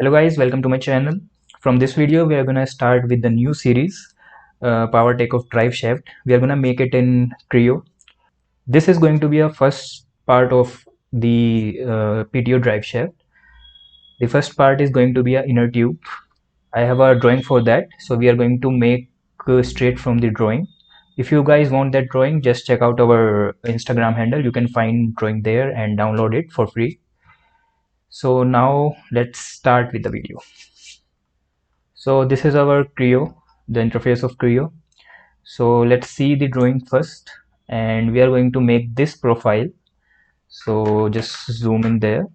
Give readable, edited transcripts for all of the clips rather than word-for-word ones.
Hello guys, welcome to my channel. From this video we are gonna start with the new series Power Take of Driveshaft. We are gonna make it in Creo. This is going to be a first part of the PTO Driveshaft. The first part is going to be an inner tube. I have a drawing for that, so we are going to make straight from the drawing. If you guys want that drawing, just check out our Instagram handle. You can find drawing there and download it for free. So now let's start with the video. So this is our Creo, the interface of Creo. So let's see the drawing first, and we are going to make this profile. So just zoom in there.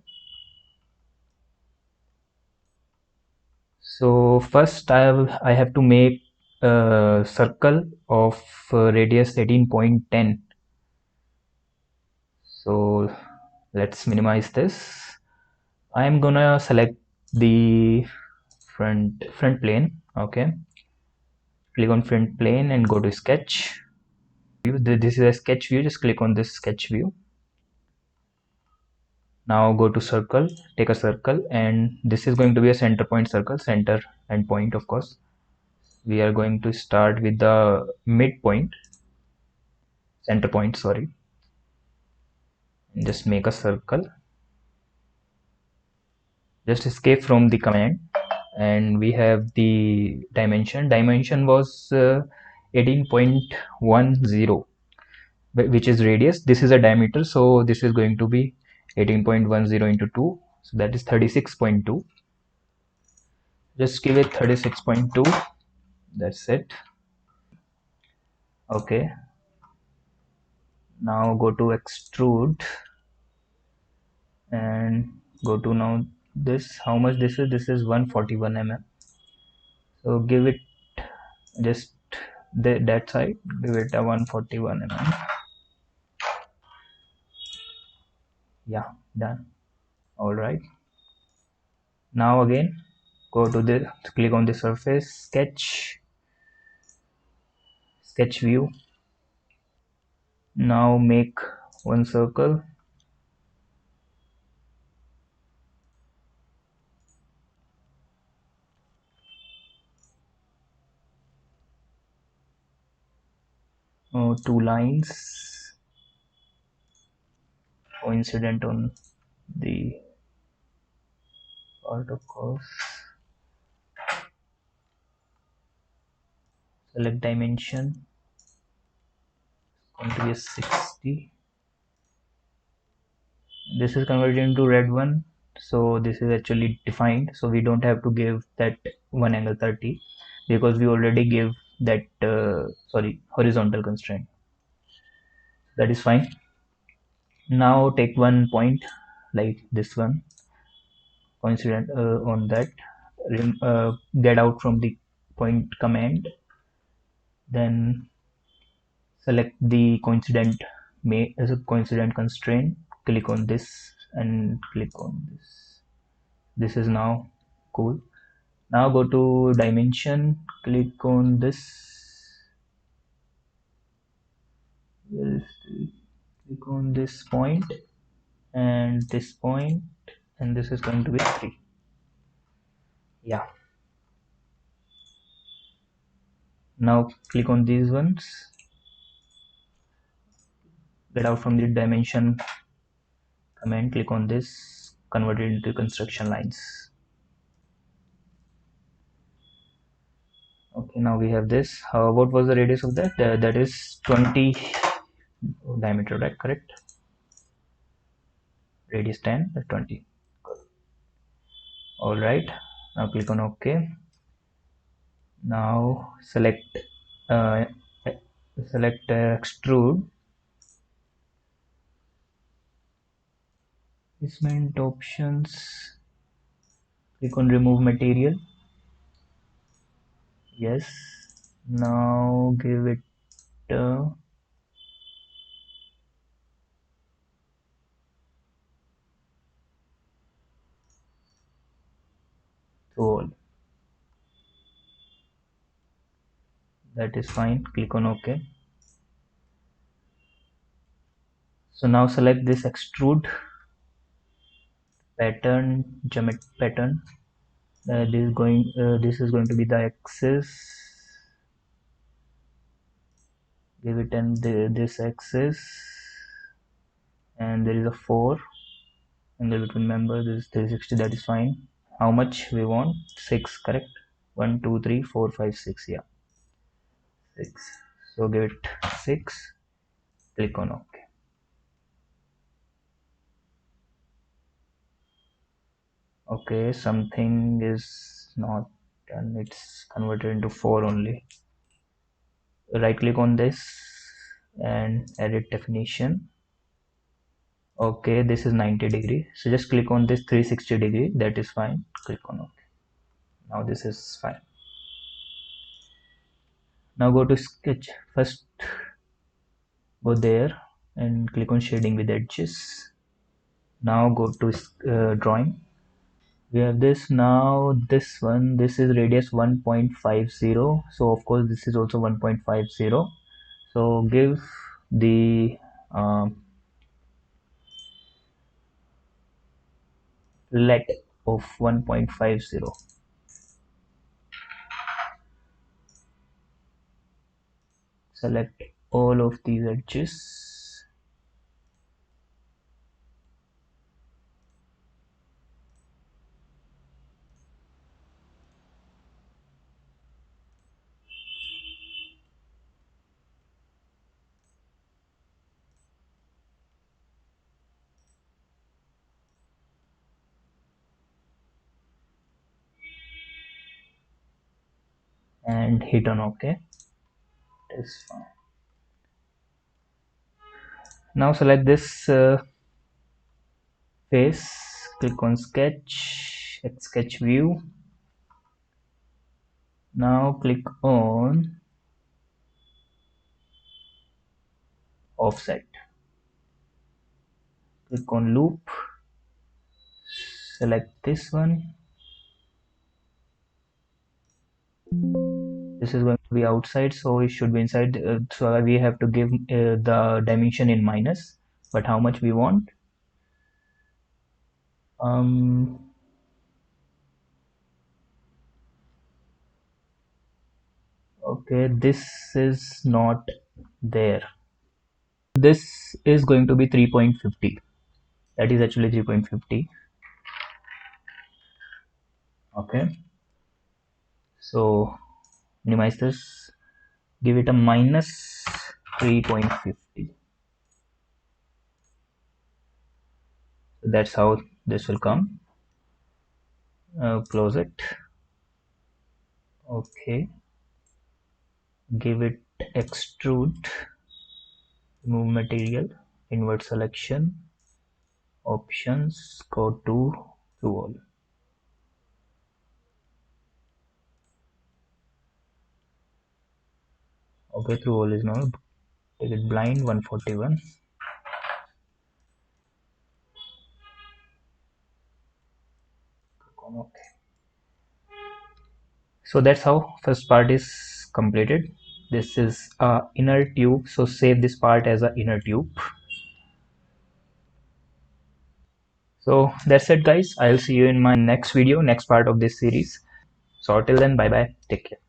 So first I have to make a circle of radius 18.10. So let's minimize this. I'm gonna select the front plane. Okay, click on front plane and go to sketch view. This is a sketch view. Just click on this sketch view. Now go to circle, take a circle, and this is going to be a center point circle, center and point, of course. We are going to start with the midpoint, center point, sorry, and just make a circle. Just escape from the command, and we have the dimension was 18.10, which is radius. This is a diameter, so this is going to be 18.10 into 2, so that is 36.2. Just give it 36.2. That's it. Okay, now go to extrude and go to now this, how much this is 141 mm. So give it just that side, give it a 141 mm. Yeah, done. All right, now again go to the, click on the surface, sketch view. Now make one circle. Two lines coincident on the part, of course. Select dimension, going to be a 60. This is converted into red one, so this is actually defined, so we don't have to give that 1 angle 30 because we already give that sorry, horizontal constraint. That is fine. Now take one point like this one, coincident on that, get out from the point command, then select the coincident as a coincident constraint, click on this and click on this. This is now cool. Now go to dimension, click on this, click on this point and this point, and this is going to be 3. Yeah, now click on these ones, get out from the dimension command, click on this, convert it into construction lines. Okay, now we have this. What was the radius of that? That is 20 diameter, right? Correct. Radius 10, 20. All right. Now click on OK. Now select uh, extrude. Placement options. Click on remove material. Yes. Now give it to all. That is fine. Click on OK. So now select this extrude pattern, geometry pattern. this is going to be the axis. Give it this axis, and there is a 4 in the between member. This is 360, that is fine. How much we want? 6, correct? 1 2 3 4 5 6, yeah, 6. So give it 6, click on OK. Okay, something is not done, it's converted into 4 only. Right click on this and edit definition. Okay, this is 90 degree, so just click on this 360 degree, that is fine. Click on OK. Now this is fine. Now go to sketch. First go there and click on shading with edges. Now go to drawing. We have this. Now this one, this is radius 1.50, so of course this is also 1.50. So give the let of 1.50. Select all of these edges and hit on OK. That's fine. Now select this face, click on sketch, sketch view. Now click on offset, click on loop, select this one. This is going to be outside, so it should be inside, so we have to give the dimension in minus, but how much we want? Okay, this is not there. This is going to be 3.50. That is actually 3.50. Okay, so minimize this, give it a minus 3.50. So that's how this will come. Close it. Okay, give it extrude, remove material, invert selection, options, go to through all. Okay, through all is now. Take it blind 141. Okay. So that's how first part is completed. This is a inner tube, so save this part as a inner tube. So that's it guys, I'll see you in my next video, next part of this series. So till then, bye bye, take care.